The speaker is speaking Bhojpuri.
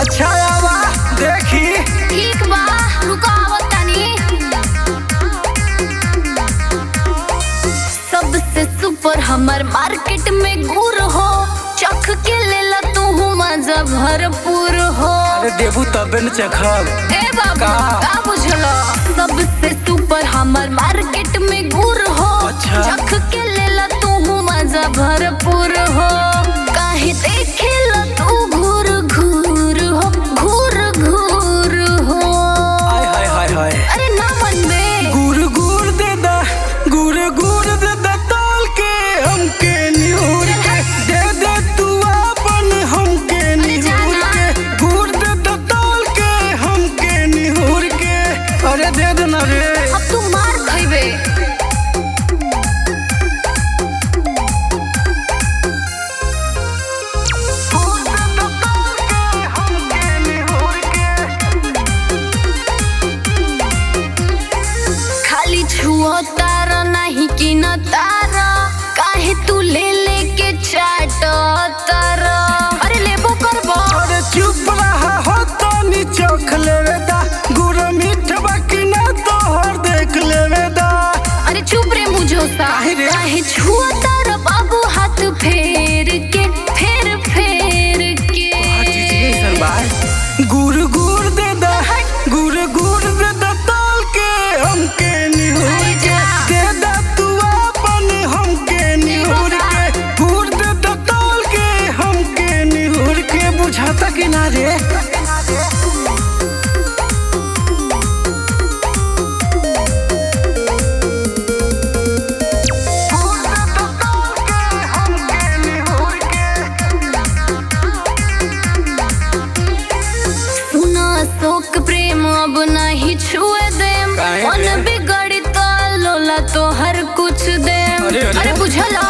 अच्छा आवा देखी। ठीक बा रुको आवत तानी। सबसे सुपर हमर मार्केट में गुर हो, चख के लेला तू मजा भरपूर हो। अरे देबू तबे न चखब। ए बाबा का बुझलो, सबसे सुपर हमर मार्केट में गुर हो। अच्छा। चख के लेला तू मजा भरपूर हो। काहे देखेला तू घूर घूर हो, घूर घूर हो। हाय हाय हाय हाय। अरे ना मन में गुर गुर दे दा, गुर गुर दे दा तोल के हमके निहुर के दे दे तू अपन हमके निहुर के। गुर दे दा तोल के हमके निहुर के। अरे दे दे ना रे। अब तू मार खइबे। खाली छुओ तारा नहीं कि न तारा, काहे तू ले लेके चाट तारा। अरे लेबो करबो। अरे चुप रहा हो तो नी चोख लेवे दा, गुर मीठवा की ना तोहर देख लेवे दा। अरे चुप रे मुझोसा, काहे रे? काहे छुओ तारा बाबू हाथ फेर के, फेर फेर के। हर चीज ऐसन बा। गुर गुर दे दा, गुर गुर दे दा तोल के हमके निहुर के दे दा तू अपन हमके निहुर के। गुर दे दा तोल के हमके निहुर के। बुझाता कि ना रे। सुना शोक प्रेम अब नहीं छुए देम, काहे मन रे? बिगड़ी तो लोला तो हर कुछ देम। अरे, अरे। अरे बुझला